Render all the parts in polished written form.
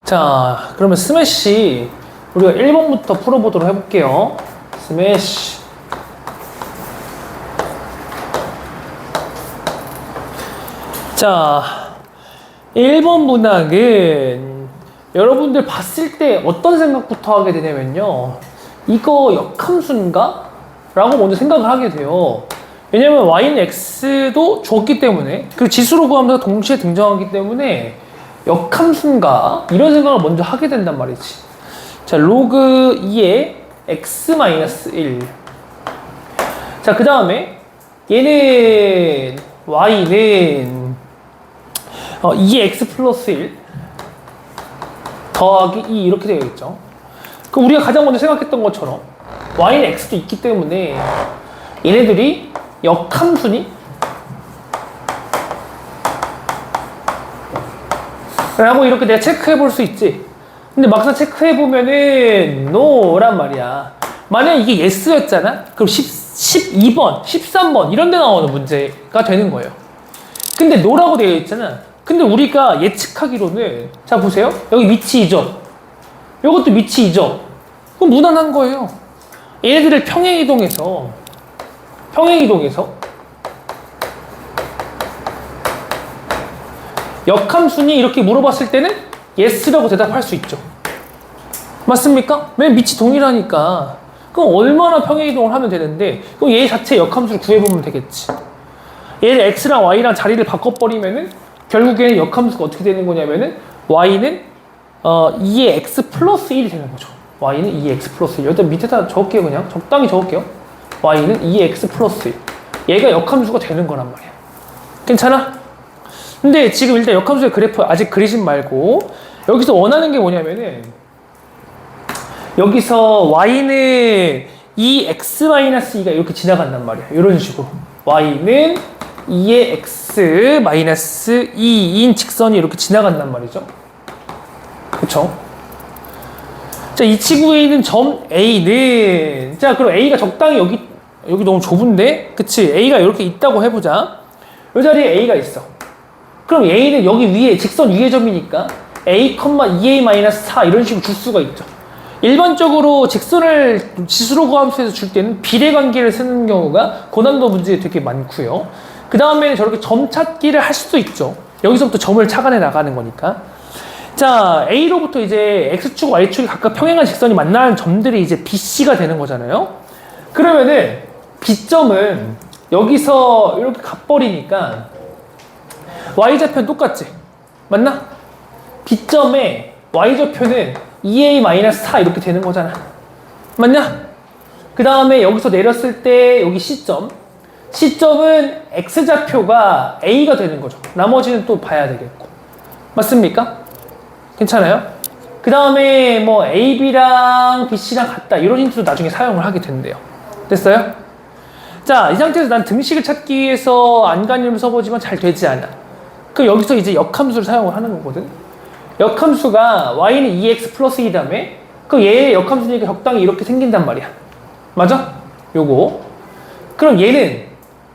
자, 그러면 스매시 우리가 1번부터 풀어보도록 해볼게요. 스매시. 자, 1번 문항은 여러분들 봤을 때 어떤 생각부터 하게 되냐면요. 이거 역함수인가? 라고 먼저 생각을 하게 돼요. 왜냐면 y는 x도 줬기 때문에, 그리고 지수로 구하면서 동시에 등장하기 때문에 역함수인가? 이런 생각을 먼저 하게 된단 말이지. 자, 로그 2의 x-1. 자, 그 다음에 얘는 y는 2의 x 플러스 1 더하기 2 이렇게 되어있죠. 그럼 우리가 가장 먼저 생각했던 것처럼 y는 x도 있기 때문에 얘네들이 역함수니? 라고 이렇게 내가 체크해 볼 수 있지. 근데 막상 체크해 보면은 NO란 말이야. 만약 이게 YES였잖아? 그럼 12번, 13번 이런 데 나오는 문제가 되는 거예요. 근데 NO라고 되어 있잖아. 근데 우리가 예측하기로는, 자 보세요. 여기 밑이 2점. 요것도 밑이 2점. 그럼 무난한 거예요. 얘네들을 평행이동해서 역함수니 이렇게 물어봤을 때는 yes라고 대답할 수 있죠. 맞습니까? 맨 밑이 동일하니까. 그럼 얼마나 평행이동을 하면 되는데, 그럼 얘 자체 역함수를 구해보면 되겠지. 얘를 x랑 y랑 자리를 바꿔버리면은 결국에는 역함수가 어떻게 되는 거냐면은 y는 2의 x 플러스 1이 되는 거죠. y는 2의 x 플러스 1. 여기다 밑에다 적을게요. 그냥 적당히 적을게요. y는 2의 x 플러스 1. 얘가 역함수가 되는 거란 말이야. 괜찮아? 근데 지금 일단 역함수의 그래프 아직 그리진 말고, 여기서 원하는 게 뭐냐면은, 여기서 y는 2x-2가 이렇게 지나간단 말이야. 이런 식으로. y는 2의 x-2인 직선이 이렇게 지나간단 말이죠. 그쵸? 자, 이 친구에 있는 점 A는, 자, 그럼 A가 적당히 여기 너무 좁은데? 그치? A가 이렇게 있다고 해보자. 이 자리에 A가 있어. 그럼 A는 여기 위에, 직선 위의 점이니까 A, 2A-4 이런 식으로 줄 수가 있죠. 일반적으로 직선을 지수로 구함수에서 줄 때는 비례관계를 쓰는 경우가 고난도 문제에 되게 많고요. 그 다음에 저렇게 점 찾기를 할 수도 있죠. 여기서부터 점을 착안해 나가는 거니까. 자, A로부터 이제 X축, Y축이 각각 평행한 직선이 만나는 점들이 이제 BC가 되는 거잖아요. 그러면은 B점은 여기서 이렇게 가버리니까 Y좌표는 똑같지? 맞나? B점의 Y좌표는 2A-4 이렇게 되는 거잖아. 맞냐? 그 다음에 여기서 내렸을 때 여기 C점. C점은 X좌표가 A가 되는 거죠. 나머지는 또 봐야 되겠고. 맞습니까? 괜찮아요? 그 다음에 뭐 AB랑 BC랑 같다 이런 힌트도 나중에 사용을 하게 된대요. 됐어요? 자, 이 상태에서 난 등식을 찾기 위해서 안간힘을 써보지만 잘 되지 않아. 그럼 여기서 이제 역함수를 사용을 하는 거거든. 역함수가 y는 2x 플러스 2다음에 그 얘의 역함수니까 적당히 이렇게 생긴단 말이야. 맞아? 요거. 그럼 얘는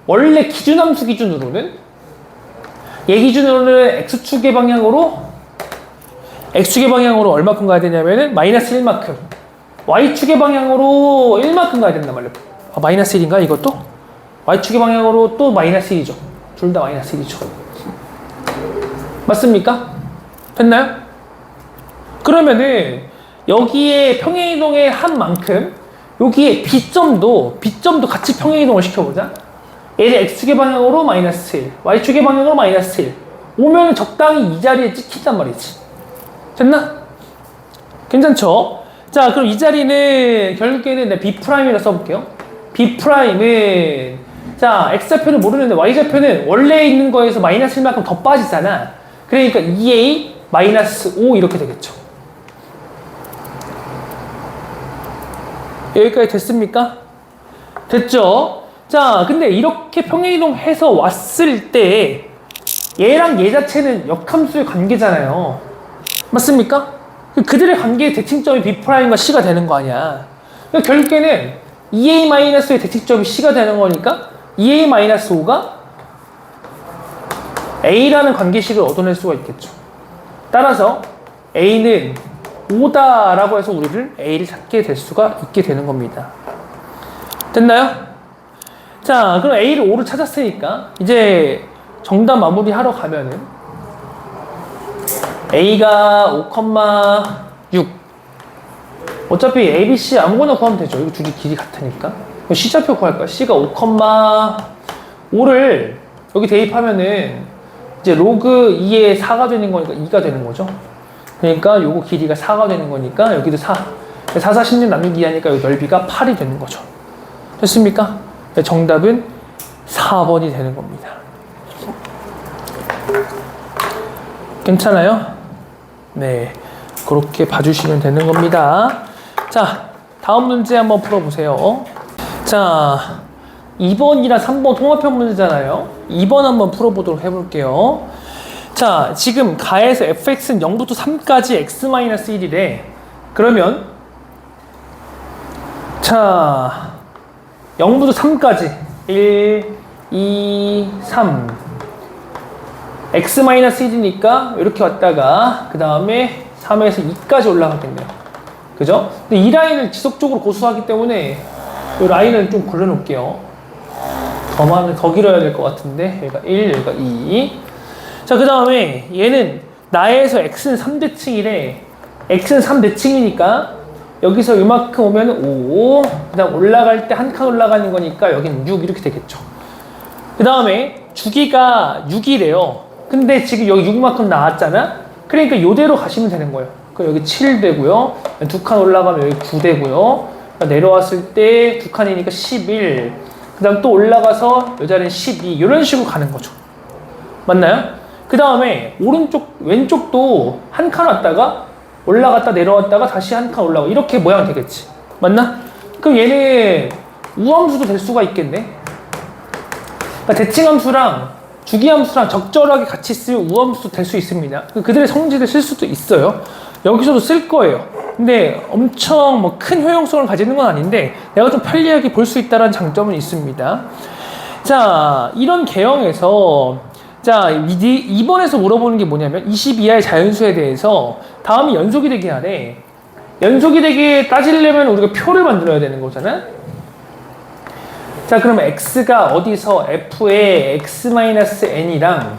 원래 기준함수 기준으로는, 얘 기준으로는 x축의 방향으로 얼마큼 가야 되냐면은 마이너스 1만큼, y축의 방향으로 1만큼 가야 된단 말이야. 아, 마이너스 1인가 이것도? y축의 방향으로 또 마이너스 1이죠. 둘 다 마이너스 1이죠. 맞습니까? 됐나요? 그러면은 여기에 평행이동의 한 만큼 여기에 B점도 같이 평행이동을 시켜보자. 얘를 X축의 방향으로 마이너스 1, Y축의 방향으로 마이너스 1 오면 적당히 이 자리에 찍힌단 말이지. 됐나? 괜찮죠? 자, 그럼 이 자리는 결국에는 내가 B'이라 써볼게요. B'은 자, X좌표는 모르는데 Y좌표는 원래 있는 거에서 마이너스 1만큼 더 빠지잖아. 그러니까 2A-5 이렇게 되겠죠. 여기까지 됐습니까? 됐죠? 자, 근데 이렇게 평행이동해서 왔을 때 얘랑 얘 자체는 역함수의 관계잖아요. 맞습니까? 그들의 관계의 대칭점이 B'과 C가 되는 거 아니야. 그러니까 결국에는 2A-의 대칭점이 C가 되는 거니까 2A-5가 A라는 관계식을 얻어낼 수가 있겠죠. 따라서 A는 5다라고 해서 우리를 A를 찾게 될 수가 있게 되는 겁니다. 됐나요? 자, 그럼 A를 5를 찾았으니까 이제 정답 마무리하러 가면은 A가 5,6 어차피 A, B, C 아무거나 구하면 되죠. 이거 둘이 길이 같으니까. C좌표 구할까? C가 5,5를 여기 대입하면은 이제 로그 2에 4가 되는 거니까 2가 되는 거죠. 그러니까 요거 길이가 4가 되는 거니까 여기도 4. 4, 4, 16 나누기 2 하니까 요 넓이가 8이 되는 거죠. 됐습니까? 정답은 4번이 되는 겁니다. 괜찮아요? 네. 그렇게 봐주시면 되는 겁니다. 자, 다음 문제 한번 풀어보세요. 자, 2번이랑 3번 통합형 문제잖아요. 2번 한번 풀어보도록 해볼게요. 자, 지금 가에서 fx는 0부터 3까지 x-1이래. 그러면 자, 0부터 3까지 1, 2, 3 x-1이니까 이렇게 왔다가 그 다음에 3에서 2까지 올라가겠네요. 그죠? 근데 이 라인을 지속적으로 고수하기 때문에 이 라인을 좀 그려놓을게요. 더 길어야 될 것 같은데 여기가 1, 여기가 2. 자, 그 다음에 얘는 나에서 x는 3대칭이래. x는 3대칭이니까 여기서 이만큼 오면 5. 그 다음 올라갈 때 한 칸 올라가는 거니까 여기는 6 이렇게 되겠죠. 그 다음에 주기가 6이래요. 근데 지금 여기 6만큼 나왔잖아. 그러니까 이대로 가시면 되는 거예요. 여기 7 되고요. 두 칸 올라가면 여기 9 되고요. 내려왔을 때 두 칸이니까 11. 그 다음 또 올라가서 이 자리는 12. 이런 식으로 가는 거죠. 맞나요? 그 다음에 오른쪽, 왼쪽도 한 칸 왔다가 올라갔다 내려왔다가 다시 한 칸 올라가고 이렇게 모양 되겠지. 맞나? 그럼 얘는 우함수도 될 수가 있겠네. 그러니까 대칭함수랑 주기함수랑 적절하게 같이 쓰면 우함수도 될 수 있습니다. 그들의 성질을 쓸 수도 있어요. 여기서도 쓸 거예요. 근데 엄청 뭐 큰 효용성을 가지는 건 아닌데 내가 좀 편리하게 볼 수 있다는 장점은 있습니다. 자, 이런 개형에서 자, 2번에서 물어보는 게 뭐냐면 22하의 자연수에 대해서 다음이 연속이 되게 하래. 연속이 되게 따지려면 우리가 표를 만들어야 되는 거잖아. 자, 그러면 x가 어디서 f의 x-n이랑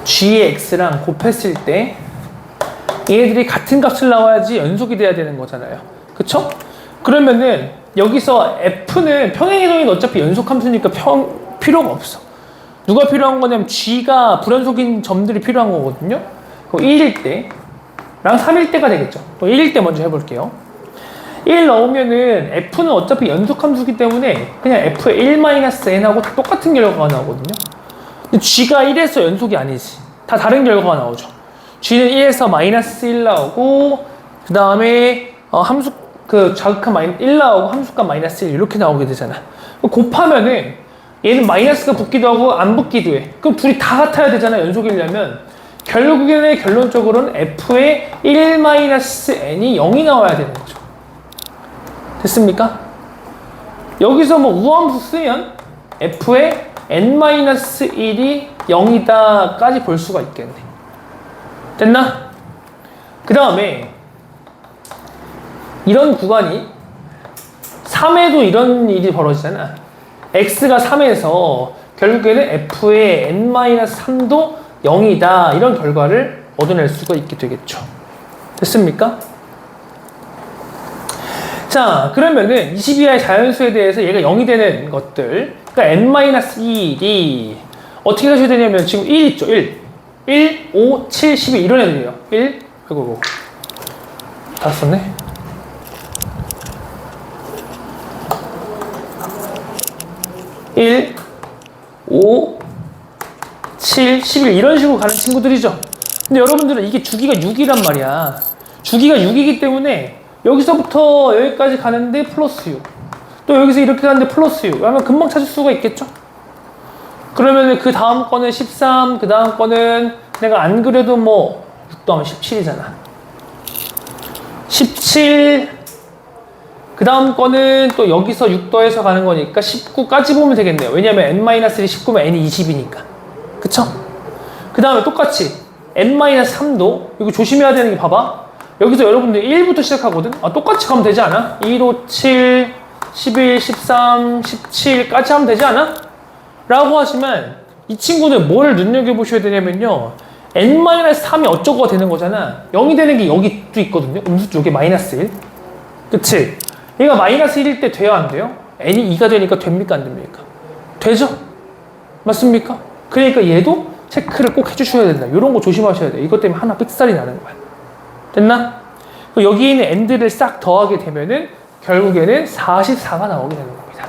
g의 x랑 곱했을 때 얘네들이 같은 값을 나와야지 연속이 돼야 되는 거잖아요. 그쵸? 그러면은 여기서 f는 평행이동이 어차피 연속함수니까 필요가 없어. 누가 필요한 거냐면 g가 불연속인 점들이 필요한 거거든요. 그럼 1일 때랑 3일 때가 되겠죠. 1일 때 먼저 해볼게요. 1 넣으면은 f는 어차피 연속함수기 때문에 그냥 f의 1-n하고 똑같은 결과가 나오거든요. 근데 g가 1에서 연속이 아니지. 다 다른 결과가 나오죠. g는 1에서 -1 나오고 그 다음에 함수 자극한 1 나오고 함수값 -1 이렇게 나오게 되잖아. 곱하면은 얘는 마이너스가 붙기도 하고 안 붙기도 해. 그럼 둘이 다 같아야 되잖아. 연속이려면. 결국에는 결론적으로는 f의 1-n이 0이 나와야 되는 거죠. 됐습니까? 여기서 뭐 우함수 쓰면 f의 n-1이 0이다 까지 볼 수가 있겠네. 됐나? 그 다음에 이런 구간이 3에도 이런 일이 벌어지잖아. x가 3에서 결국에는 f의 n-3도 0이다 이런 결과를 얻어낼 수가 있게 되겠죠. 됐습니까? 자, 그러면은 22하의 자연수에 대해서 얘가 0이 되는 것들, 그러니까 n-1이 어떻게 하셔야 되냐면 지금 1 있죠. 1, 5, 7, 12 이런 애들이에요. 1, 아이고 다 썼네. 1, 5, 7, 11 이런 식으로 가는 친구들이죠. 근데 여러분들은 이게 주기가 6이란 말이야. 주기가 6이기 때문에 여기서부터 여기까지 가는데 플러스 6. 또 여기서 이렇게 가는데 플러스 6. 하면 금방 찾을 수가 있겠죠? 그러면 그 다음 거는 13, 그 다음 거는 내가 안 그래도 뭐 6 더하면 17이잖아. 17, 그 다음 거는 또 여기서 6 더해서 가는 거니까 19까지 보면 되겠네요. 왜냐면 n-1이 19면 n이 20이니까. 그쵸? 그 다음에 똑같이 n-3도 이거 조심해야 되는 게 봐봐. 여기서 여러분들 1부터 시작하거든. 똑같이 가면 되지 않아? 1, 5, 7, 11, 13, 17까지 하면 되지 않아? 라고 하시면 이 친구는 뭘 눈여겨보셔야 되냐면요. n-3이 어쩌고가 되는 거잖아. 0이 되는 게 여기도 있거든요. 음수 쪽에 마이너스 1. 그치? 얘가 마이너스 1일 때 돼요, 안 돼요? n이 2가 되니까 됩니까, 안 됩니까? 되죠? 맞습니까? 그러니까 얘도 체크를 꼭 해주셔야 된다. 이런 거 조심하셔야 돼. 이것 때문에 하나 삑살이 나는 거야. 됐나? 여기에 있는 n들을 싹 더하게 되면은 결국에는 44가 나오게 되는 겁니다.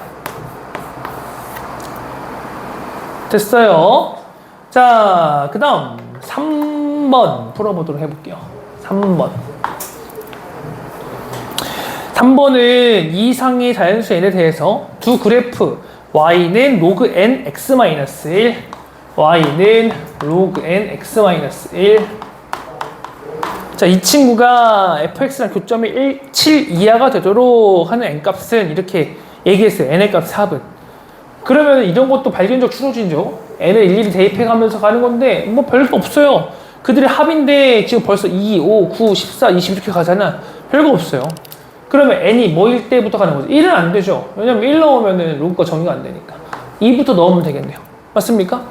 됐어요. 자, 그 다음 3번 풀어보도록 해볼게요. 3번은 이상의 자연수 n에 대해서 두 그래프 y는 로그 n x-1, y는 로그 n x-1. 자, 이 친구가 fx랑 교점이 7 이하가 되도록 하는 n값은 이렇게 얘기했어요. n의 값 4분. 그러면 이런 것도 발견적 추로진죠. n을 일일이 대입해가면서 가는 건데 뭐 별거 없어요. 그들의 합인데 지금 벌써 2, 5, 9, 14, 20 이렇게 가잖아. 별거 없어요. 그러면 n이 뭐일 때부터 가는 거죠? 1은 안 되죠. 왜냐면 1 넣으면은 로그가 정의가 안 되니까. 2부터 넣으면 되겠네요. 맞습니까?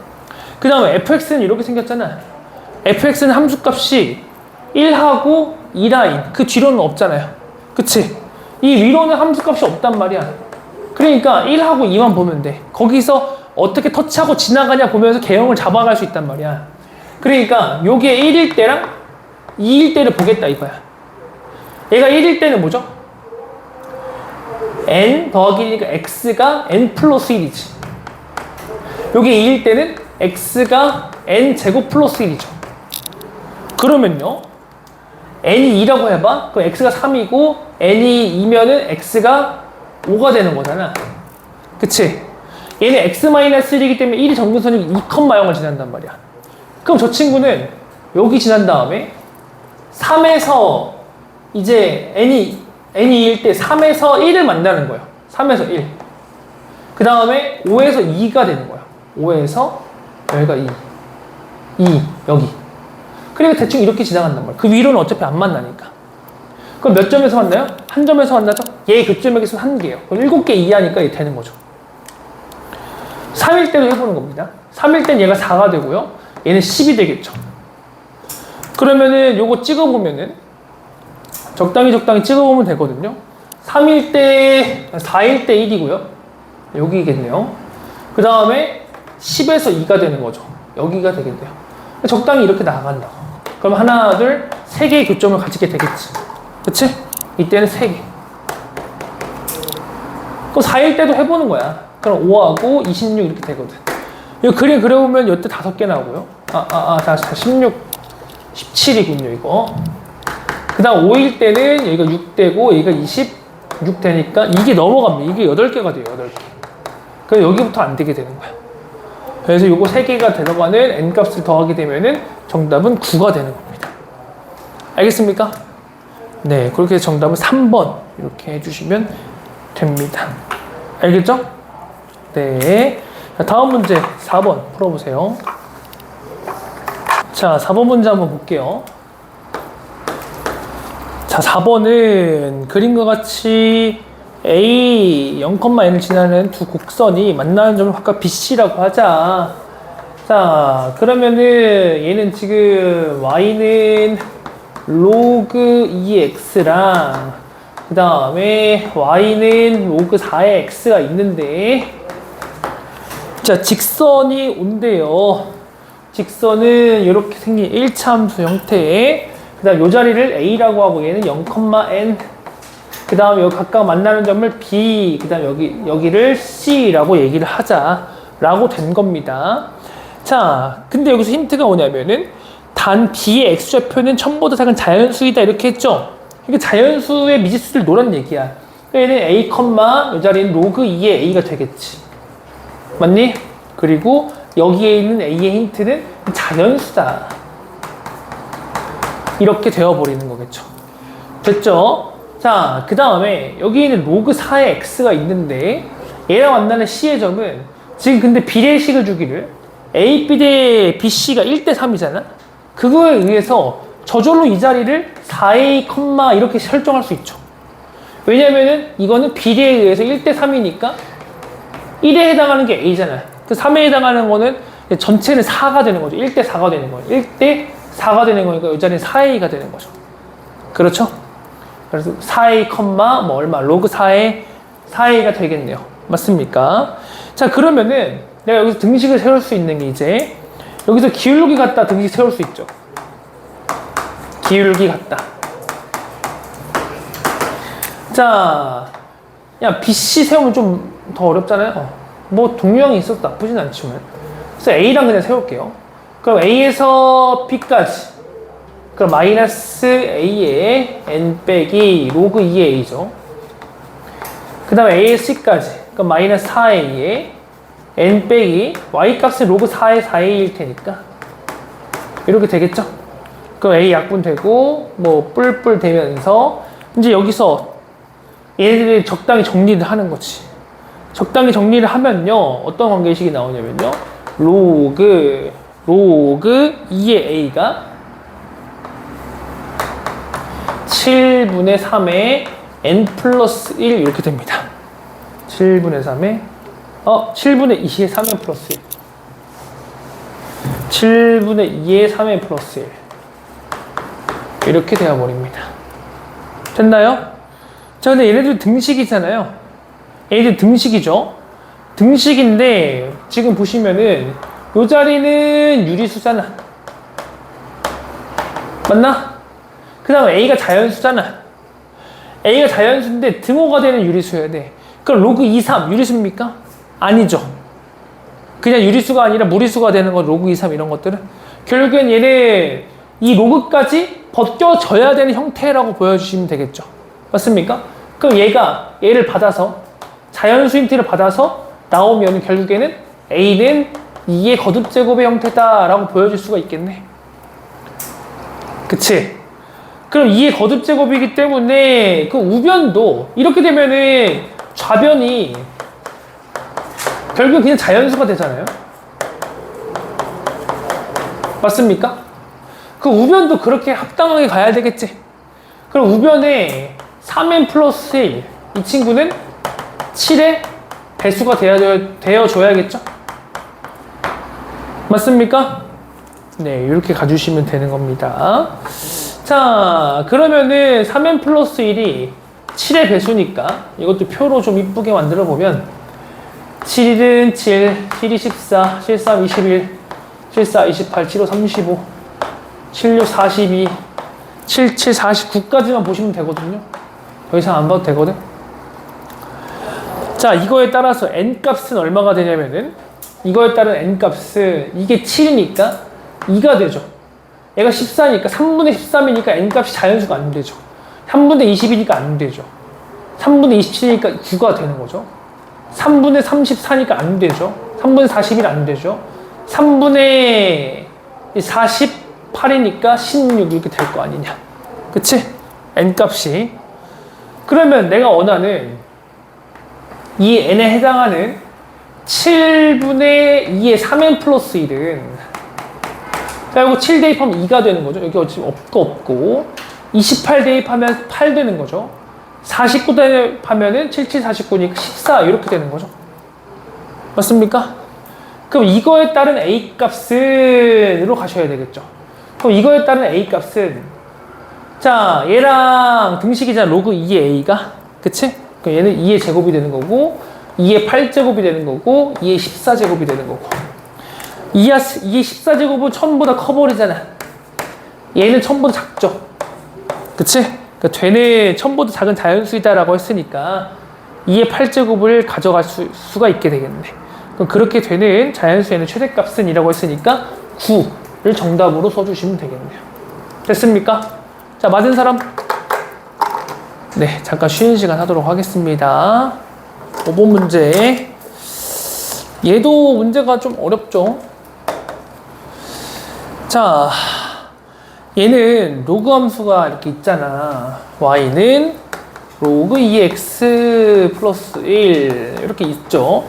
그 다음에 fx는 이렇게 생겼잖아. fx는 함수값이 1하고 2라인 그 뒤로는 없잖아요. 그치? 이 위로는 함수값이 없단 말이야. 그러니까 1하고 2만 보면 돼. 거기서 어떻게 터치하고 지나가냐 보면서 개형을 잡아갈 수 있단 말이야. 그러니까 요게 1일 때랑 2일 때를 보겠다 이거야. 얘가 1일 때는 뭐죠? n 더하기 1이니까 x가 n 플러스 1이지. 요게 2일 때는 x가 n 제곱 플러스 1이죠. 그러면요. n이 2라고 해봐. 그럼 x가 3이고 n이 2면은 x가 5가 되는 거잖아. 그치? 얘는 x-1이기 때문에 1이 정근선이 2,0을 지난단 말이야. 그럼 저 친구는 여기 지난 다음에 3에서 이제 n이 2일 때 3에서 1을 만나는 거예요. 3에서 1. 그 다음에 5에서 2가 되는 거야. 5에서 여기가 2, 여기. 그러니까 대충 이렇게 지나간단 말이야. 그 위로는 어차피 안 만나니까. 그럼 몇 점에서 만나요? 한 점에서 만나죠? 얘 교점의 개수는 1개예요. 그럼 7개 이하니까 이게 되는 거죠. 3일 때도 해보는 겁니다. 3일 땐 얘가 4가 되고요. 얘는 10이 되겠죠. 그러면은 요거 찍어보면은 적당히 찍어보면 되거든요. 3일 때, 4일 때 1이고요. 여기겠네요. 그 다음에 10에서 2가 되는 거죠. 여기가 되겠네요. 적당히 이렇게 나간다고. 그럼 하나, 둘, 3개의 교점을 가지게 되겠지. 그치? 이때는 3개. 그럼 4일 때도 해보는 거야. 그럼 5하고 26 이렇게 되거든. 이거 그림 그려보면 이때 5개 나오고요. 자, 16, 17이군요, 이거. 그 다음 5일 때는 여기가 6 되고, 여기가 26 되니까 이게 넘어갑니다. 이게 8개가 돼요, 8개. 그럼 여기부터 안 되게 되는 거야. 그래서 요거 3개가 들어가는 n값을 더하게 되면은 정답은 9가 되는 겁니다. 알겠습니까? 네, 그렇게 해서 정답은 3번 이렇게 해주시면 됩니다. 알겠죠? 네. 자, 다음 문제 4번 풀어보세요. 자, 4번 문제 한번 볼게요. 자, 4번은 그림과 같이 A 0,n을 지나는 두 곡선이 만나는 점을 각각 BC라고 하자. 자, 그러면은 얘는 지금 Y는 로그 2x랑 그 다음에 Y는 로그 4의 x가 있는데, 자, 직선이 온대요. 직선은 이렇게 생긴 1차 함수 형태의, 그 다음 요 자리를 A라고 하고 얘는 0,n, 그 다음 여기 각각 만나는 점을 B, 그 다음 여기를 C라고 얘기를 하자라고 된 겁니다. 자, 근데 여기서 힌트가 뭐냐면은 단 B의 X좌표는 첨보다 작은 자연수이다 이렇게 했죠. 이게 자연수의 미지수를 놓으란 얘기야. 얘는 A, 요 자리는 로그 2의 A가 되겠지. 맞니? 그리고 여기에 있는 A의 힌트는 자연수다. 이렇게 되어버리는 거겠죠. 됐죠? 자, 그 다음에 여기에는 로그 4의 x가 있는데 얘랑 만나는 c의 점은 지금 근데 비례식을 주기를 a, b 대 bc가 1대 3이잖아? 그거에 의해서 저절로 이 자리를 4a, 이렇게 설정할 수 있죠. 왜냐면은 이거는 비례에 의해서 1대 3이니까 1에 해당하는 게 a잖아요. 그 3에 해당하는 거는 전체는 4가 되는 거죠. 1대 4가 되는 거예요. 1대 4가 되는 거니까 이 자리는 4a가 되는 거죠. 그렇죠? 그래서 4a, 뭐 얼마, 로그 4에 4a가 되겠네요. 맞습니까? 자, 그러면은 내가 여기서 등식을 세울 수 있는 게 이제 여기서 기울기 갖다 등식 세울 수 있죠. 기울기 갖다. 자, 야, BC 세우면 좀 더 어렵잖아요. 뭐 동류항이 있어도 나쁘진 않지만. 그래서 A랑 그냥 세울게요. 그럼 A에서 B까지. 그럼 마이너스 A에 N 빼기 로그 2의 A죠. 그 다음에 A에 C까지. 그럼 마이너스 4A에 N 빼기 Y 값은 로그 4의 4A일 테니까. 이렇게 되겠죠? 그럼 A 약분되고, 뭐, 뿔뿔 되면서, 이제 여기서 얘네들이 적당히 정리를 하는 거지. 적당히 정리를 하면요, 어떤 관계식이 나오냐면요, 로그 2의 A가 7분의 3의 N 플러스 1 이렇게 됩니다. 7분의 3의 3N 플러스 1. 7분의 2의 3N 플러스 1. 이렇게 되어버립니다. 됐나요? 자, 근데 얘네들 등식이잖아요. 얘네들 등식이죠. 등식인데, 지금 보시면은, 요 자리는 유리수잖아. 맞나? 그 다음 A가 자연수잖아. A가 자연수인데 등호가 되는 유리수여야 돼. 그럼 로그 2, 3 유리수입니까? 아니죠. 그냥 유리수가 아니라 무리수가 되는 건 로그 2, 3 이런 것들은. 결국엔 얘는 이 로그까지 벗겨져야 되는 형태라고 보여주시면 되겠죠. 맞습니까? 그럼 얘를 받아서 자연수 힌트를 받아서 나오면 결국에는 A는 2의 거듭제곱의 형태다라고 보여줄 수가 있겠네. 그치? 그럼 2의 거듭제곱이기 때문에 그 우변도 이렇게 되면은 좌변이 결국엔 그냥 자연수가 되잖아요. 맞습니까? 그 우변도 그렇게 합당하게 가야 되겠지. 그럼 우변에 3n 플러스 1, 이 친구는 7의 배수가 되어줘야겠죠? 맞습니까? 네, 이렇게 가주시면 되는 겁니다. 자, 그러면은 3n 플러스 1이 7의 배수니까 이것도 표로 좀 이쁘게 만들어 보면 7은 7, 7이 14, 7, 3, 21, 7, 4, 28, 7, 5, 35, 7, 6, 42, 7, 7, 49까지만 보시면 되거든요. 더 이상 안 봐도 되거든. 자, 이거에 따라서 n값은 얼마가 되냐면은 이거에 따른 n값은 이게 7이니까 2가 되죠. 얘가 14니까 3분의 13이니까 n값이 자연수가 안 되죠. 3분의 20이니까 안 되죠. 3분의 27이니까 9가 되는 거죠. 3분의 34니까 안 되죠. 3분의 40이니까 안 되죠. 3분의 48이니까 16 이렇게 될 거 아니냐. 그치? n값이. 그러면 내가 원하는 이 n에 해당하는 7분의 2의 3n 플러스 1은 자, 이거 7 대입하면 2가 되는 거죠. 여기 지금 없고 28 대입하면 8 되는 거죠. 49 대입하면은 7, 7, 49니까 14 이렇게 되는 거죠. 맞습니까? 그럼 이거에 따른 A 값은으로 가셔야 되겠죠. 그럼 이거에 따른 A 값은 자, 얘랑 등식이잖아. 로그 2의 A가. 그치? 그럼 얘는 2의 제곱이 되는 거고 2의 8제곱이 되는 거고 2의 14제곱이 되는 거고 2의 14제곱은 1000보다 커버리잖아. 얘는 1000보다 작죠. 그치? 그러니까 되는 1000보다 작은 자연수이다라고 했으니까 2의 8제곱을 가져갈 수가 있게 되겠네. 그럼 그렇게 되는 자연수에는 최대값은 이라고 했으니까 9를 정답으로 써주시면 되겠네요. 됐습니까? 자, 맞은 사람? 네, 잠깐 쉬는 시간 하도록 하겠습니다. 5번 문제. 얘도 문제가 좀 어렵죠? 자, 얘는 로그 함수가 이렇게 있잖아. y는 로그 2x 플러스 1 이렇게 있죠.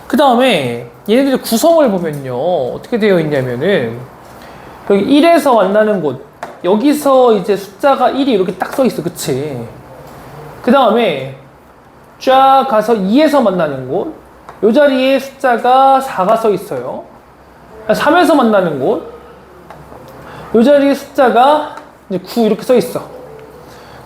그 다음에 얘네들의 구성을 보면요 어떻게 되어 있냐면은 여기 1에서 만나는 곳, 여기서 이제 숫자가 1이 이렇게 딱 써 있어. 그치? 그 다음에 쫙 가서 2에서 만나는 곳, 요 자리에 숫자가 4가 써 있어요. 3에서 만나는 곳, 요 자리에 숫자가 이제 9 이렇게 써 있어.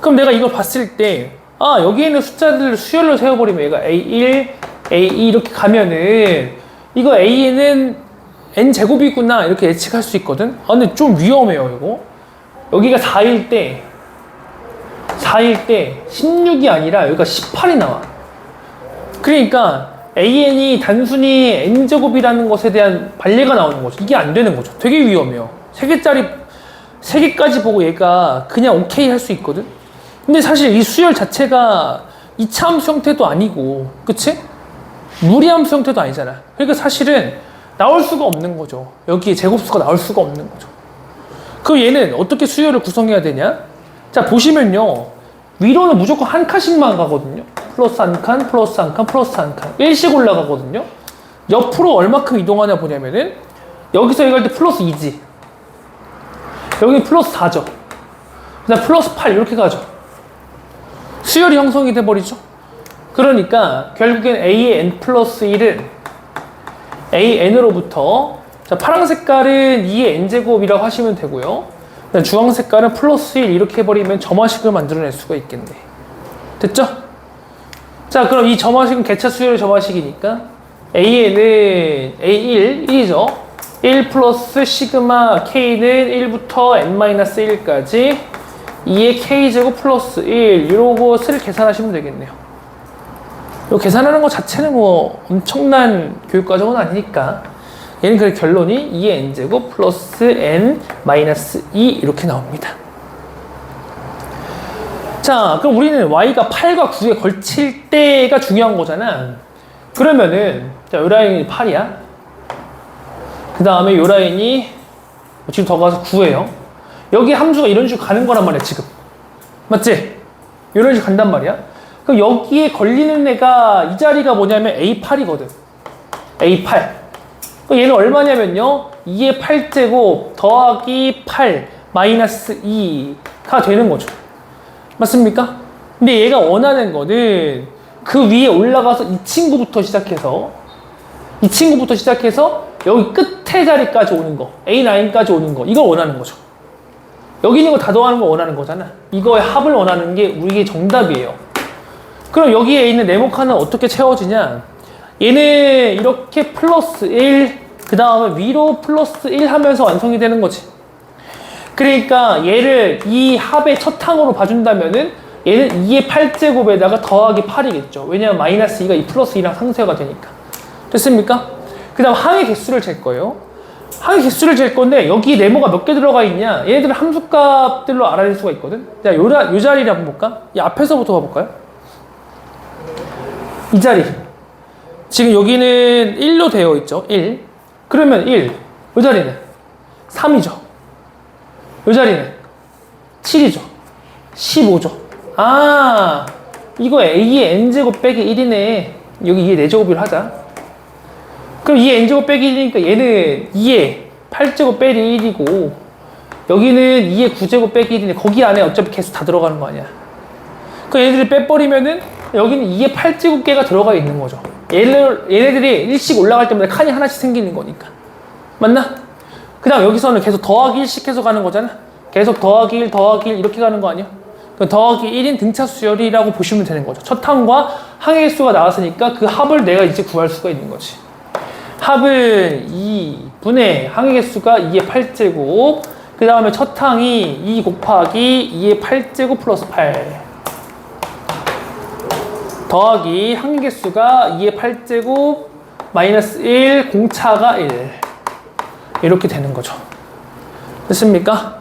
그럼 내가 이걸 봤을 때, 아, 여기에 있는 숫자들을 수열로 세워버리면 얘가 A1, A2 이렇게 가면은 이거 A는 N제곱이구나 이렇게 예측할 수 있거든? 아, 근데 좀 위험해요, 이거. 여기가 4일 때 16이 아니라 여기가 18이 나와. 그러니까 AN이 단순히 N제곱이라는 것에 대한 반례가 나오는 거죠. 이게 안 되는 거죠. 되게 위험해요. 3개까지 보고 얘가 그냥 오케이 할 수 있거든? 근데 사실 이 수열 자체가 이차함수 형태도 아니고, 그치? 무리함수 형태도 아니잖아. 그러니까 사실은 나올 수가 없는 거죠. 여기에 제곱수가 나올 수가 없는 거죠. 그럼 얘는 어떻게 수열을 구성해야 되냐? 자, 보시면요. 위로는 무조건 한 칸씩만 가거든요. 플러스 한 칸, 플러스 한 칸, 플러스 한 칸. 1씩 올라가거든요. 옆으로 얼마큼 이동하냐 보냐면은 여기서 이거 할 때 플러스 2지. 여기 플러스 4죠. 그 다음 플러스 8 이렇게 가죠. 수열이 형성이 돼버리죠. 그러니까 결국엔 A의 N 플러스 1은 AN으로부터, 자, 파란 색깔은 2의 N제곱이라고 하시면 되고요. 주황 색깔은 플러스 1 이렇게 해버리면 점화식을 만들어낼 수가 있겠네. 됐죠? 자, 그럼 이 점화식은 개차 수열의 점화식이니까 AN은 A1, 1이죠. 1 플러스 시그마 K는 1부터 N-1까지 2의 K제곱 플러스 1 이런 것을 계산하시면 되겠네요. 이거 계산하는 것 자체는 뭐 엄청난 교육과정은 아니니까 얘는 그래 결론이 2의 N제곱 플러스 N-2 이렇게 나옵니다. 자, 그럼 우리는 Y가 8과 9에 걸칠 때가 중요한 거잖아. 그러면은 자, 요 라인이 8이야. 그 다음에 요 라인이 지금 더 가서 9예요. 여기 함수가 이런 식으로 가는 거란 말이야, 지금. 맞지? 이런 식으로 간단 말이야. 그럼 여기에 걸리는 애가 이 자리가 뭐냐면 A8이거든. A8. 그럼 얘는 얼마냐면요. 2의 8제곱 더하기 8 마이너스 2가 되는 거죠. 맞습니까? 근데 얘가 원하는 거는 그 위에 올라가서 이 친구부터 시작해서 여기 끝에 자리까지 오는 거, A9까지 오는 거, 이걸 원하는 거죠. 여기 있는 거 다 더하는 거 원하는 거잖아. 이거의 합을 원하는 게 우리의 정답이에요. 그럼 여기에 있는 네모칸은 어떻게 채워지냐? 얘는 이렇게 플러스 1, 그 다음에 위로 플러스 1 하면서 완성이 되는 거지. 그러니까 얘를 이 합의 첫 항으로 봐준다면은 얘는 2의 8제곱에다가 더하기 8이겠죠. 왜냐면 마이너스 2가 이 플러스 2랑 상쇄가 되니까. 됐습니까? 그 다음 항의 개수를 잴 거예요. 항의 개수를 잴 건데 여기 네모가 몇 개 들어가 있냐? 얘네들은 함수값들로 알아낼 수가 있거든. 자, 요 자리를 한번 볼까? 이 앞에서부터 봐볼까요? 이 자리. 지금 여기는 1로 되어 있죠. 1. 그러면 1. 요 자리는 3이죠. 요 자리는 7이죠. 15죠. 아, 이거 A의 N제곱 빼기 1이네. 여기 2의 4제곱을 하자. 그럼 2의 N제곱 빼기 1이니까 얘는 2의 8제곱 빼기 1이고 여기는 2의 9제곱 빼기 1이네. 거기 안에 어차피 개수 다 들어가는 거 아니야. 그 얘네들을 빼버리면은 여기는 2의 8제곱개가 들어가 있는 거죠. 얘네들이 1씩 올라갈 때마다 칸이 하나씩 생기는 거니까. 맞나? 그 다음 여기서는 계속 더하기 1씩 해서 가는 거잖아. 계속 더하기 1, 더하기 1 이렇게 가는 거 아니야? 더하기 1인 등차 수열이라고 보시면 되는 거죠. 첫 항과 항의 개수가 나왔으니까 그 합을 내가 이제 구할 수가 있는 거지. 합은 2분의 항의 개수가 2의 8제곱, 그 다음에 첫 항이 2 곱하기 2의 8제곱 플러스 8 더하기 항의 개수가 2의 8제곱 마이너스 1 공차가 1 이렇게 되는 거죠. 됐습니까?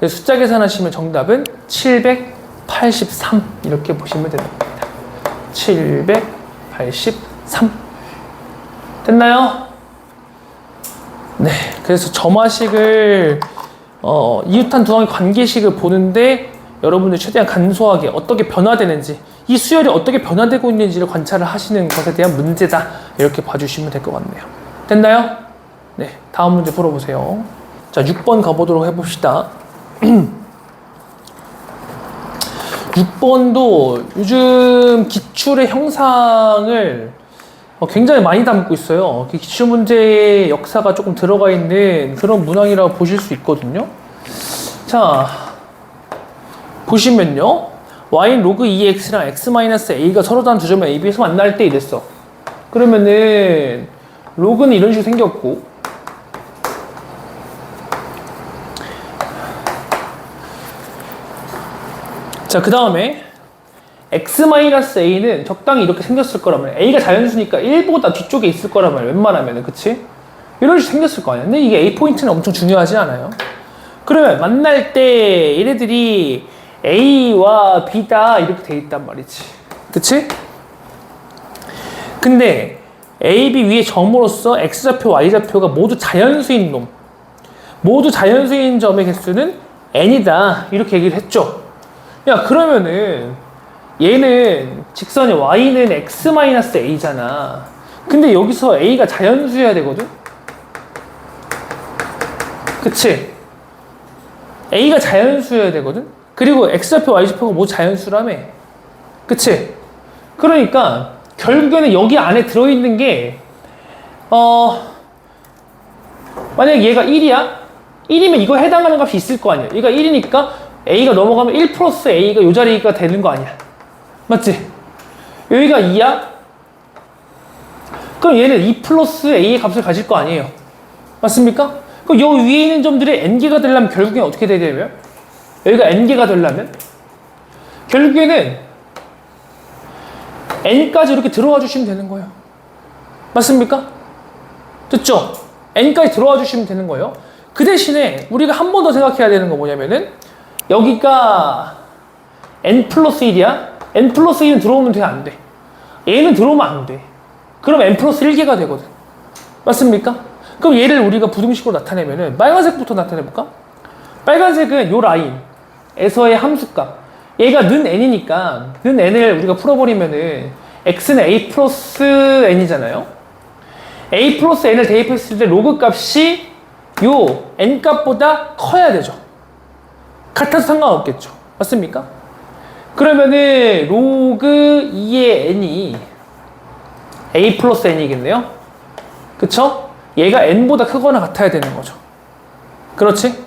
숫자 계산하시면 정답은 783 이렇게 보시면 되는 겁니다. 783 됐나요? 네, 그래서 점화식을 이웃한 두 항의 관계식을 보는데 여러분들 최대한 간소하게 어떻게 변화되는지, 이 수열이 어떻게 변화되고 있는지를 관찰을 하시는 것에 대한 문제다 이렇게 봐주시면 될 것 같네요. 됐나요? 네, 다음 문제 풀어보세요. 자, 6번 가보도록 해봅시다. 6번도 요즘 기출의 형상을 굉장히 많이 담고 있어요. 기출 문제의 역사가 조금 들어가 있는 그런 문항이라고 보실 수 있거든요. 자, 보시면요. y는 로그 2x랑 x-a가 서로 다른 두 점의 ab에서 만날 때 이랬어. 그러면은 로그는 이런 식으로 생겼고, 자, 그 다음에 x-a는 적당히 이렇게 생겼을 거란 말이야. a가 자연수니까 1보다 뒤쪽에 있을 거란 말이야. 웬만하면은, 그치? 이런 식으로 생겼을 거 아니야. 근데 이게 a 포인트는 엄청 중요하지 않아요. 그러면 만날 때 얘네들이 a와 b다 이렇게 돼 있단 말이지. 그치? 근데 a, b 위에 점으로써 x좌표, y좌표가 모두 자연수인 놈, 모두 자연수인 점의 개수는 n이다 이렇게 얘기를 했죠. 야, 그러면은 얘는 직선이 y는 x-a잖아. 근데 여기서 a가 자연수여야 되거든? 그치? a가 자연수여야 되거든? 그리고 x좌표, y좌표가 모두 자연수라며. 그치? 그러니까 결국에는 여기 안에 들어있는 게 만약에 얘가 1이야? 1이면 이거 해당하는 값이 있을 거 아니야. 얘가 1이니까 a가 넘어가면 1 플러스 a가 요 자리가 되는 거 아니야. 맞지? 여기가 2야? 그럼 얘는 2 플러스 a의 값을 가질 거 아니에요. 맞습니까? 그럼 요 위에 있는 점들이 n개가 되려면 결국엔 어떻게 돼야 되냐면, 여기가 n개가 되려면 결국에는 n까지 이렇게 들어와 주시면 되는 거예요. 맞습니까? 됐죠? n까지 들어와 주시면 되는 거예요. 그 대신에 우리가 한 번 더 생각해야 되는 거 뭐냐면은, 여기가 n 플러스 1이야? n 플러스 1은 들어오면 돼? 안 돼? 얘는 들어오면 안 돼. 그럼 n 플러스 1개가 되거든. 맞습니까? 그럼 얘를 우리가 부등식으로 나타내면은, 빨간색부터 나타내볼까? 빨간색은 요 라인에서의 함수값. 얘가 는 n이니까 는 n을 우리가 풀어버리면은 x는 a 플러스 n이잖아요. a 플러스 n을 대입했을 때 로그 값이 요 n 값보다 커야 되죠. 같아도 상관없겠죠. 맞습니까? 그러면은 로그 2의 n이 a 플러스 n이겠네요. 그쵸? 얘가 n보다 크거나 같아야 되는 거죠. 그렇지?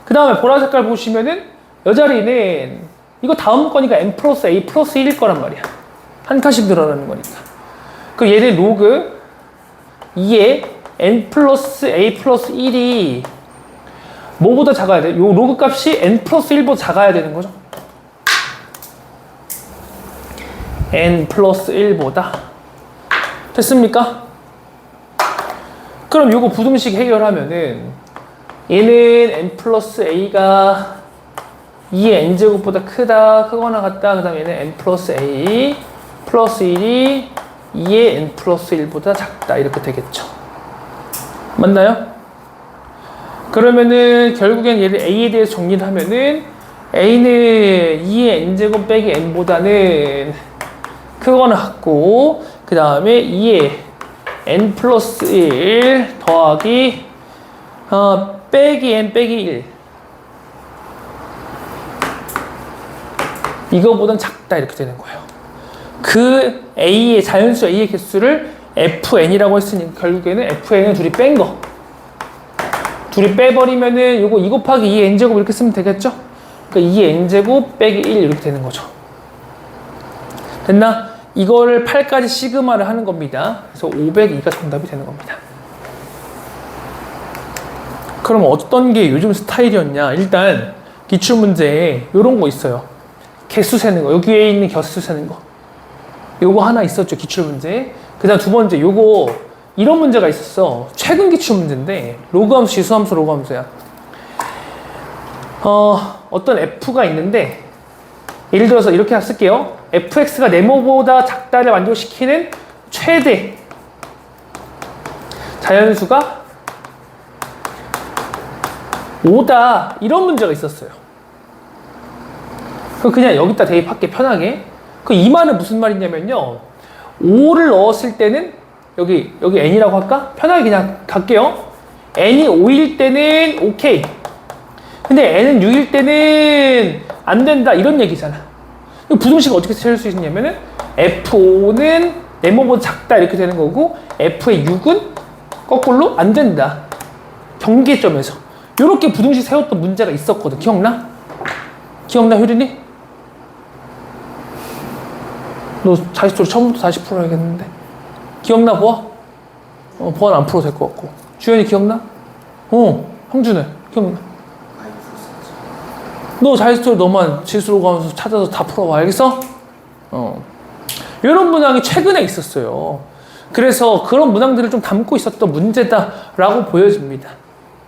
그 다음에 보라 색깔 보시면은 여 자리는 이거 다음 거니까 n 플러스 a 플러스 1일 거란 말이야. 한 칸씩 늘어나는 거니까. 그 얘는 로그 2의 n 플러스 a 플러스 1이 뭐보다 작아야 돼? 요 로그 값이 n 플러스 1보다 작아야 되는 거죠. n 플러스 1보다. 됐습니까? 그럼 요거 부등식 해결하면은 얘는 n 플러스 a가 2의 n제곱보다 크거나 같다. 그 다음에 얘는 n 플러스 a 플러스 1이 2의 n 플러스 1보다 작다. 이렇게 되겠죠. 맞나요? 그러면은 결국엔 얘를 a에 대해서 정리를 하면은 a는 2의 n제곱 빼기 n보다는 크거나 같고, 그 다음에 2의 n 플러스 1 더하기 빼기 n 빼기 1 이거보단 작다 이렇게 되는 거예요. 그 a의 자연수 a의 개수를 fn이라고 했으니까 결국에는 fn은 둘이 뺀 거. 둘이 빼버리면은 요거 2 곱하기 2의 n제곱 이렇게 쓰면 되겠죠? 그러니까 2의 n제곱 빼기 1 이렇게 되는 거죠. 됐나? 이거를 8까지 시그마를 하는 겁니다. 그래서 502가 정답이 되는 겁니다. 그럼 어떤 게 요즘 스타일이었냐? 일단 기출문제에 요런 거 있어요. 개수 세는 거. 여기에 있는 개수 세는 거. 요거 하나 있었죠, 기출문제에. 그 다음 두 번째, 요거 이런 문제가 있었어. 최근 기출문제인데 로그함수, 지수함수, 로그함수야. 어떤 f가 있는데 예를 들어서 이렇게 쓸게요. fx가 네모보다 작다를 만족시키는 최대 자연수가 5다. 이런 문제가 있었어요. 그냥 여기다 대입할게, 편하게. 이 말은 무슨 말이냐면요. 5를 넣었을 때는 여기 n이라고 할까? 편하게 그냥 갈게요. n이 5일 때는 오케이. 근데 n은 6일 때는 안 된다. 이런 얘기잖아. 부등식 어떻게 세울 수 있냐면은 F5는 네모보다 작다 이렇게 되는 거고 F의 6은 거꾸로 안 된다. 경계점에서. 이렇게 부등식 세웠던 문제가 있었거든. 기억나? 기억나, 효린이? 너 자식들 처음부터 다시 풀어야겠는데. 기억나, 보아? 보아는 안 풀어도 될 것 같고. 주연이 기억나? 형준은 기억나? 너 자식들 너만 지수로 가면서 찾아서 다 풀어봐. 알겠어? 이런 문항이 최근에 있었어요. 그래서 그런 문항들을 좀 담고 있었던 문제다라고 보여집니다.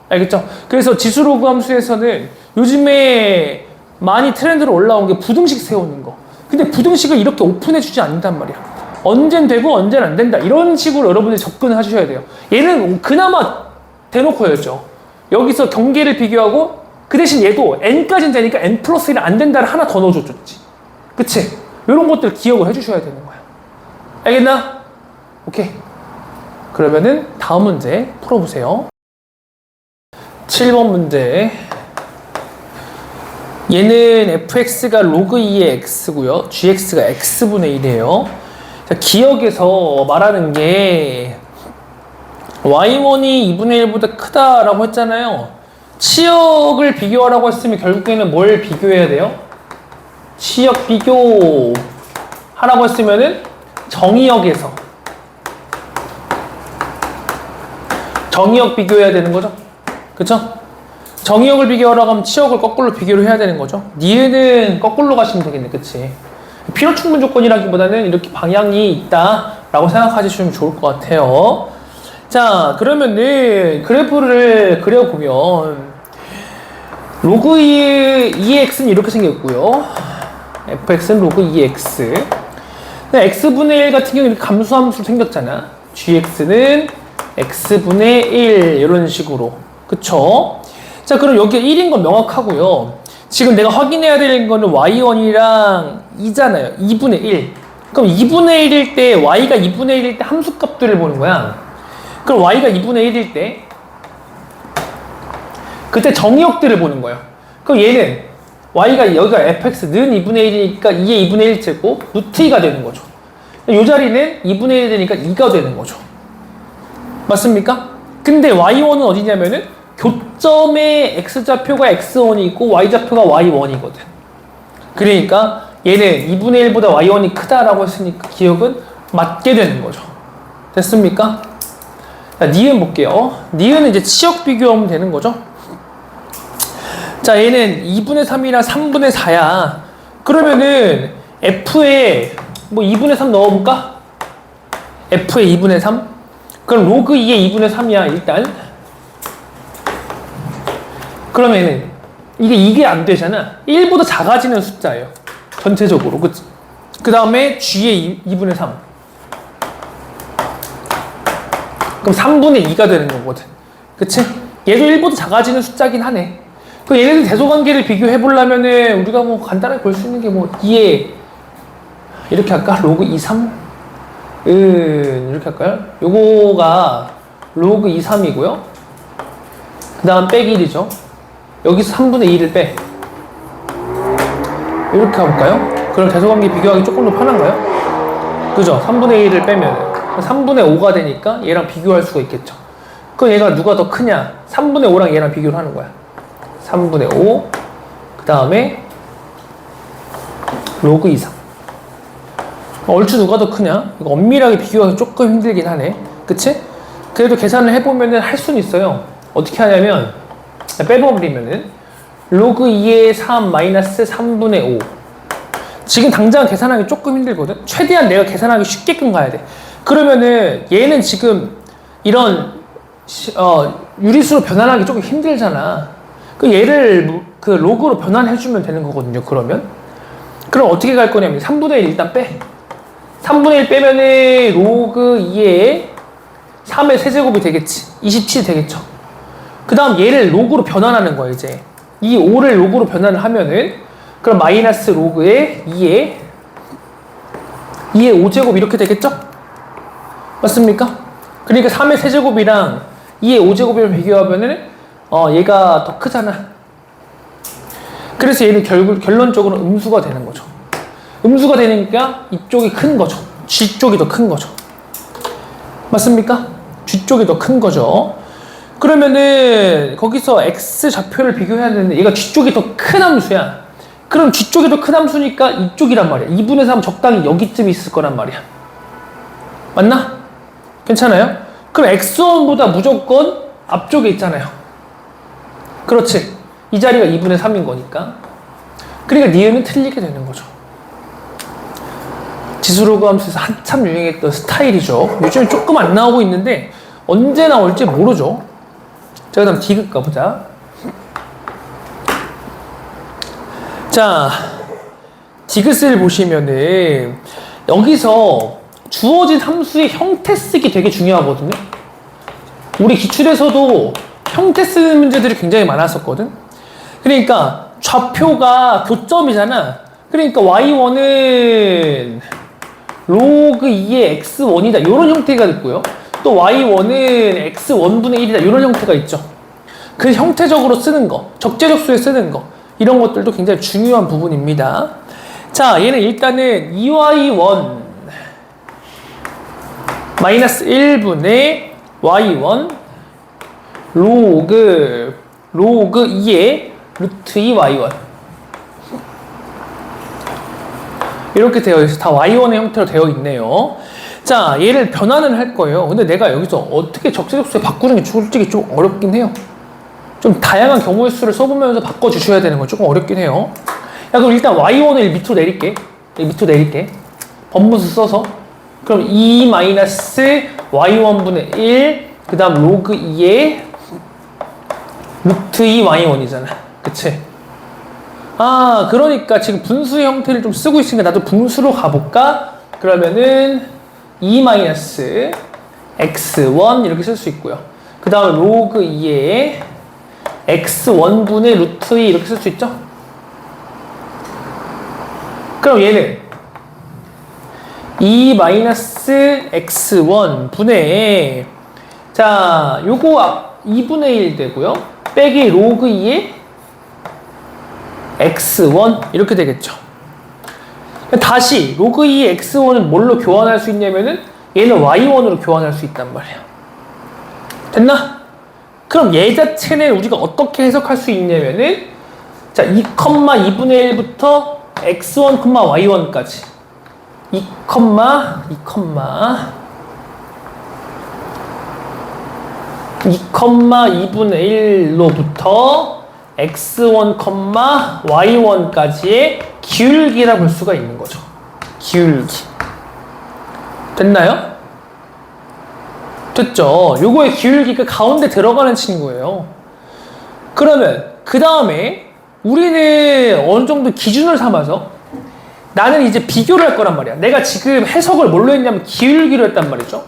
알겠죠? 그래서 지수로그 함수에서는 요즘에 많이 트렌드로 올라온 게 부등식 세우는 거. 근데 부등식을 이렇게 오픈해주지 않는단 말이야. 언젠 되고 언젠 안 된다. 이런 식으로 여러분들이 접근을 해주셔야 돼요. 얘는 그나마 대놓고였죠. 여기서 경계를 비교하고 그 대신 얘도 n까지는 되니까 n 플러스 1은 안 된다를 하나 더 넣어줬지. 그치? 이런 것들 기억을 해주셔야 되는 거야. 알겠나? 오케이. 그러면은 다음 문제 풀어보세요. 7번 문제. 얘는 fx가 로그 2의 x고요. gx가 x분의 1이에요. 자, 기억에서 말하는 게 y1이 2분의 1보다 크다라고 했잖아요. 치역을 비교하라고 했으면 결국에는 뭘 비교해야 돼요? 치역 비교 하라고 했으면은 정의역에서 정의역 비교해야 되는 거죠. 그쵸? 정의역을 비교하라고 하면 치역을 거꾸로 비교를 해야 되는 거죠. 니은은 거꾸로 가시면 되겠네. 그치? 필요 충분 조건이라기보다는 이렇게 방향이 있다라고 생각하시면 좋을 것 같아요. 자, 그러면은 그래프를 그려보면 로그 2x는 이렇게 생겼고요. fx는 로그 2x. x분의 1 같은 경우는 이렇게 감소함수로 생겼잖아. gx는 x분의 1 이런 식으로. 그쵸? 자, 그럼 여기가 1인 건 명확하고요. 지금 내가 확인해야 되는 거는 y1이랑 2잖아요. 2분의 1. 그럼 2분의 1일 때 y가 2분의 1일 때 함수값들을 보는 거야. 그럼 y가 2분의 1일 때 그때 정의역들을 보는 거예요. 그럼 얘는 y가 여기가 fx는 2분의 1이니까 2의 2분의 1제곱 루트 2가 되는 거죠. 이 자리는 2분의 1 되니까 2가 되는 거죠. 맞습니까? 근데 y1은 어디냐면은 교점의 x좌표가 x1이고 y좌표가 y1이거든. 그러니까 얘는 2분의 1보다 y1이 크다라고 했으니까 기억은 맞게 되는 거죠. 됐습니까? 자, 니은 볼게요. 니은은 이제 치역 비교하면 되는 거죠. 자, 얘는 2분의 3이랑 3분의 4야. 그러면은 f에 뭐 2분의 3 넣어볼까? f에 2분의 3? 그럼 로그 2의 2분의 3이야, 일단. 그러면은 이게 안 되잖아. 1보다 작아지는 숫자예요. 전체적으로. 그치? 그 다음에 g의 2분의 3. 그럼 3분의 2가 되는 거거든. 그치? 얘도 1보다 작아지는 숫자긴 하네. 그 얘네들 대소관계를 비교해 보려면은 우리가 뭐 간단하게 볼 수 있는 게 뭐 2에 이렇게 할까? 로그 2, 3? 이렇게 할까요? 요거가 로그 2, 3이고요. 그 다음 빼기 1이죠. 여기서 3분의 2를 빼. 이렇게 가볼까요? 그럼 대소관계 비교하기 조금 더 편한가요? 그죠? 3분의 1을 빼면 3분의 5가 되니까 얘랑 비교할 수가 있겠죠. 그럼 얘가 누가 더 크냐? 3분의 5랑 얘랑 비교를 하는 거야. 3분의 5, 그 다음에 로그 2, 3. 얼추 누가 더 크냐? 이거 엄밀하게 비교하기 조금 힘들긴 하네. 그치? 그래도 계산을 해보면은 할 수는 있어요. 어떻게 하냐면, 빼버리면은, 로그 2의 3 마이너스 3분의 5. 지금 당장 계산하기 조금 힘들거든? 최대한 내가 계산하기 쉽게끔 가야 돼. 그러면은, 얘는 지금 이런, 유리수로 변환하기 조금 힘들잖아. 그 얘를 그 로그로 변환해주면 되는 거거든요, 그러면. 그럼 어떻게 갈 거냐면, 3분의 1 일단 빼. 3분의 1 빼면은 로그 2에 3의 세제곱이 되겠지. 27이 되겠죠. 그 다음 얘를 로그로 변환하는 거야, 이제. 이 5를 로그로 변환을 하면은, 그럼 마이너스 로그에 2에 5제곱 이렇게 되겠죠? 맞습니까? 그러니까 3의 세제곱이랑 2의 5제곱이랑 비교하면은 얘가 더 크잖아. 그래서 얘는 결론적으로 음수가 되는 거죠. 음수가 되니까 이쪽이 큰 거죠. G 쪽이 더 큰 거죠. 맞습니까? G 쪽이 더 큰 거죠. 그러면은 거기서 X 좌표를 비교해야 되는데 얘가 G 쪽이 더 큰 함수야. 그럼 G 쪽이 더 큰 함수니까 이쪽이란 말이야. 2분의 3 적당히 여기쯤 있을 거란 말이야. 맞나? 괜찮아요? 그럼 X1보다 무조건 앞쪽에 있잖아요. 그렇지. 이 자리가 2분의 3인 거니까. 그러니까 니은은 틀리게 되는 거죠. 지수로그 함수에서 한참 유행했던 스타일이죠. 요즘에 조금 안 나오고 있는데 언제 나올지 모르죠. 자, 그 다음 디귿 가보자. 자, 디귿을 보시면은 여기서 주어진 함수의 형태 쓰기 되게 중요하거든요. 우리 기출에서도 형태 쓰는 문제들이 굉장히 많았었거든. 그러니까 좌표가 교점이잖아. 그러니까 y1은 로그 2의 x1이다. 이런 형태가 있고요. 또 y1은 x1분의 1이다. 이런 형태가 있죠. 그 형태적으로 쓰는 거, 적재적소에 쓰는 거, 이런 것들도 굉장히 중요한 부분입니다. 자, 얘는 일단은 2y1 마이너스 1분의 y1 로그 2의 루트 2y1 이렇게 되어 있어서 다 y1의 형태로 되어 있네요. 자, 얘를 변환을 할 거예요. 근데 내가 여기서 어떻게 적재적소에 바꾸는 게 솔직히 좀 어렵긴 해요. 좀 다양한 경우의 수를 써보면서 바꿔주셔야 되는 건 조금 어렵긴 해요. 야, 그럼 일단 y1을 밑으로 내릴게. 밑으로 내릴게. 번분수 써서. 그럼 2 마이너스 y1분의 1, 그 다음 로그 2의 루트 2y1이잖아. 그치? 아, 그러니까 지금 분수의 형태를 좀 쓰고 있으니까 나도 분수로 가볼까? 그러면은 2 마이너스 x1 이렇게 쓸 수 있고요. 그 다음 로그 2의 x1분의 루트 2 이렇게 쓸 수 있죠? 그럼 얘는 2 마이너스 x1 분의 자, 요거 2분의 1 되고요. 빼기 로그 2의 x1 이렇게 되겠죠. 다시 로그 2의 x1은 뭘로 교환할 수 있냐면은 얘는 y1으로 교환할 수 있단 말이야. 됐나? 그럼 얘 자체는 우리가 어떻게 해석할 수 있냐면은 자, 2,2분의 1부터 x1, y1까지 2,2,2,2,2,2,2,2,2,2,2,2,2,2,2,2,2,2,2,2,2,2,2,2,2,2,2,2,2,2,2,2,2,2,2,2,2,2,2,2,2,2,2,2,2,2,2,2,2,2,2,2,2,2,2,2,2,2,2,2,2,2,2,2,2,2,2,2,2,2,2,2,2,2,2,2,2,2,(2,2분의 1로부터 x1, y1까지의 기울기라 볼 수가 있는 거죠. 기울기. 됐나요? 됐죠? 요거의 기울기가 가운데 들어가는 친구예요. 그러면 그 다음에 우리는 어느 정도 기준을 삼아서 나는 이제 비교를 할 거란 말이야. 내가 지금 해석을 뭘로 했냐면 기울기로 했단 말이죠.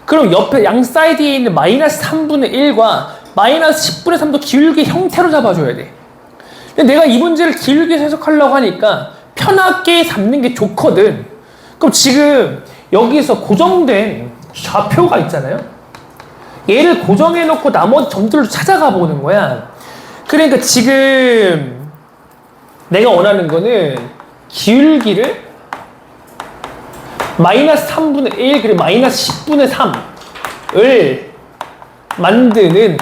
그럼 옆에 양 사이드에 있는 마이너스 3분의 1과 마이너스 10분의 3도 기울기 형태로 잡아줘야 돼. 근데 내가 이 문제를 기울기에서 해석하려고 하니까 편하게 잡는 게 좋거든. 그럼 지금 여기서 고정된 좌표가 있잖아요. 얘를 고정해놓고 나머지 점들로 찾아가 보는 거야. 그러니까 지금 내가 원하는 거는 기울기를 마이너스 3분의 1 그리고 마이너스 10분의 3을 만드는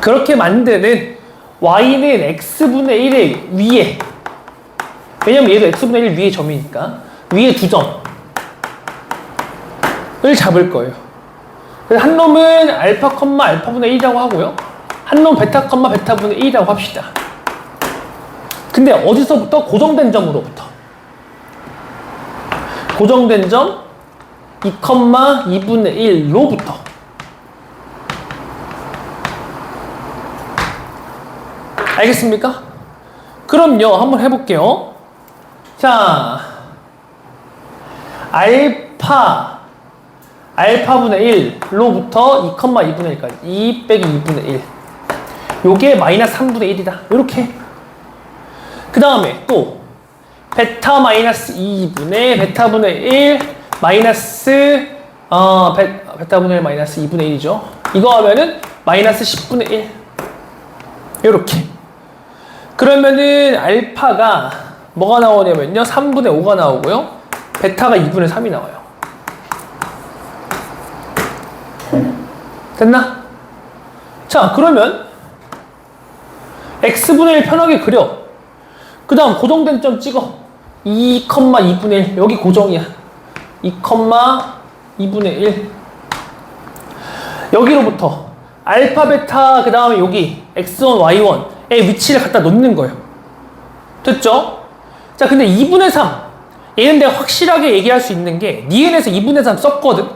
그렇게 만드는 y는 x분의 1의 위에 왜냐면 얘도 x분의 1 위에 점이니까 위에 두 점을 잡을 거예요. 그래서 한 놈은 알파, 알파분의 1이라고 하고요. 한 놈 베타, 베타분의 1이라고 합시다. 근데 어디서부터? 고정된 점으로부터. 고정된 점 2,2분의 1로부터. 알겠습니까? 그럼요, 한번 해볼게요. 자, 알파분의 1로부터 2,2분의 1까지 2 빼기 2분의 1 요게 마이너스 3분의 1이다 요렇게. 그 다음에 또 베타 마이너스 2분의 베타분의 1 마이너스 베타분의 1 마이너스 2분의 1이죠. 이거 하면은 마이너스 10분의 1. 요렇게. 그러면은 알파가 뭐가 나오냐면요. 3분의 5가 나오고요. 베타가 2분의 3이 나와요. 됐나? 자, 그러면 x분의 1 편하게 그려. 그 다음 고정된 점 찍어. 2,2분의 1. 여기 고정이야. 2,2분의 1. 여기로부터 알파, 베타, 그 다음에 여기 x1, y1의 위치를 갖다 놓는 거예요. 됐죠? 자, 근데 2분의 3. 얘는 내가 확실하게 얘기할 수 있는 게 니은에서 2분의 3 썼거든?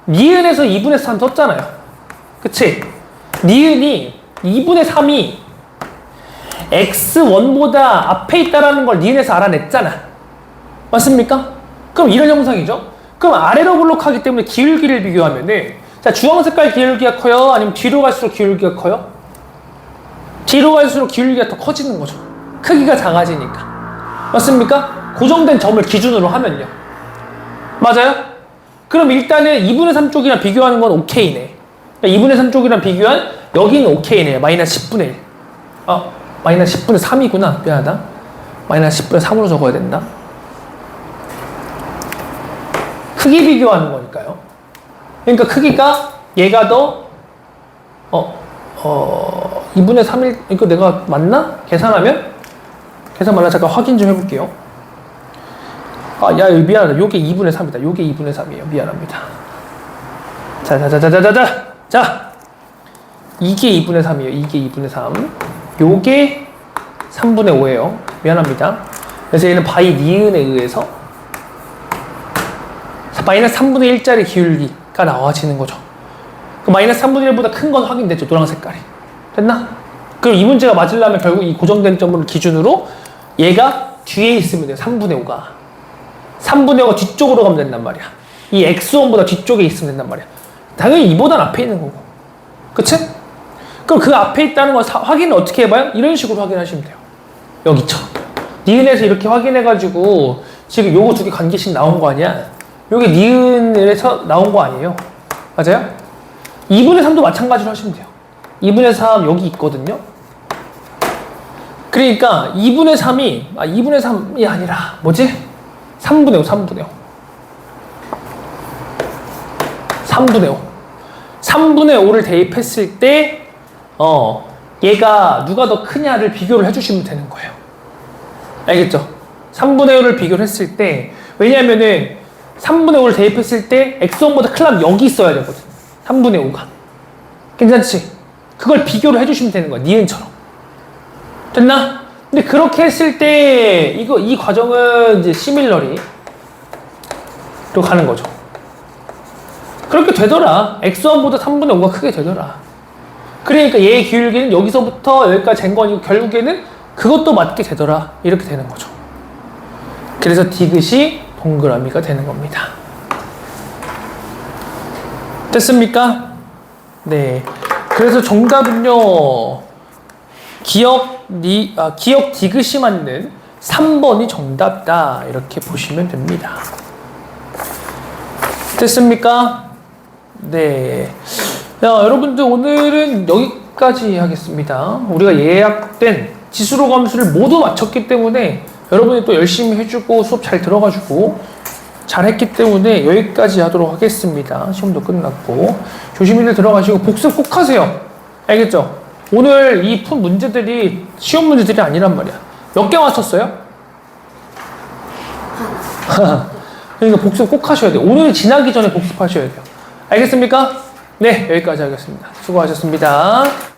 니은에서 2분의 3 썼잖아요. 그치? 니은이 2분의 3이 x1보다 앞에 있다라는 걸 니은에서 알아냈잖아. 맞습니까? 그럼 이런 형상이죠? 그럼 아래로 블록하기 때문에 기울기를 비교하면은 자, 주황 색깔 기울기가 커요? 아니면 뒤로 갈수록 기울기가 커요? 뒤로 갈수록 기울기가 더 커지는 거죠. 크기가 작아지니까. 맞습니까? 고정된 점을 기준으로 하면요. 맞아요? 그럼 일단은 2분의 3 쪽이랑 비교하는 건 오케이네. 2분의 3 쪽이랑 비교한 여기는 오케이네. 마이너스 10분의 1. 마이너스 10분의 3이구나. 미안하다. 마이너스 10분의 3으로 적어야 된다. 크기 비교하는 거니까요. 그러니까 크기가 얘가 더 2분의 3일 이거 내가 맞나? 계산 맞나? 잠깐 확인 좀 해볼게요. 야 미안하다. 요게 2분의 3이다. 요게 2분의 3이에요. 미안합니다. 자 이게 2분의 3이에요. 이게 2분의 3. 요게 3분의 5예요. 미안합니다. 그래서 얘는 바이 니은에 의해서 마이너스 3분의 1짜리 기울기가 나와지는 거죠. 그 마이너스 3분의 1보다 큰 건 확인됐죠. 노란 색깔이. 됐나? 그럼 이 문제가 맞으려면 결국 이 고정된 점을 기준으로 얘가 뒤에 있으면 돼요. 3분의 5가. 3분의 5가 뒤쪽으로 가면 된단 말이야. 이 x1보다 뒤쪽에 있으면 된단 말이야. 당연히 이보단 앞에 있는 거고. 그치? 그럼 그 앞에 있다는 걸 확인을 어떻게 해봐요? 이런 식으로 확인하시면 돼요. 여기처럼. 니은에서 이렇게 확인해가지고 지금 요거 두 개 관계식 나온 거 아니야? 요게 니은에서 나온 거 아니에요? 맞아요? 2분의 3도 마찬가지로 하시면 돼요. 2분의 3 여기 있거든요? 그러니까 2분의 3이 아니라 뭐지? 3분의 5, 3분의 5. 3분의 5. 3분의 5를 대입했을 때 얘가 누가 더 크냐를 비교를 해주시면 되는 거예요. 알겠죠? 3분의 5를 비교를 했을 때 왜냐면은 3분의 5를 대입했을 때 x1보다 크려면 여기 있어야 되거든. 3분의 5가. 괜찮지? 그걸 비교를 해주시면 되는 거야. 니은처럼. 됐나? 근데 그렇게 했을 때 이 과정은 이제 시밀러리로 가는 거죠. 그렇게 되더라. x1보다 3분의 5가 크게 되더라. 그러니까 얘의 기울기는 여기서부터 여기까지 된 거니까 결국에는 그것도 맞게 되더라. 이렇게 되는 거죠. 그래서 디귿이 동그라미가 되는 겁니다. 됐습니까? 네. 그래서 정답은요. 기억 디귿이 맞는 3번이 정답이다. 이렇게 보시면 됩니다. 됐습니까? 네. 야, 여러분들 오늘은 여기까지 하겠습니다. 우리가 예약된 지수로 함수를 모두 맞췄기 때문에 여러분이 또 열심히 해주고 수업 잘 들어가지고 잘했기 때문에 여기까지 하도록 하겠습니다. 시험도 끝났고 조심히들 들어가시고 복습 꼭 하세요. 알겠죠? 오늘 이 푼 문제들이 시험 문제들이 아니란 말이야. 몇 개 맞췄어요? 그러니까 복습 꼭 하셔야 돼요. 오늘 지나기 전에 복습하셔야 돼요. 알겠습니까? 네, 여기까지 하겠습니다. 수고하셨습니다.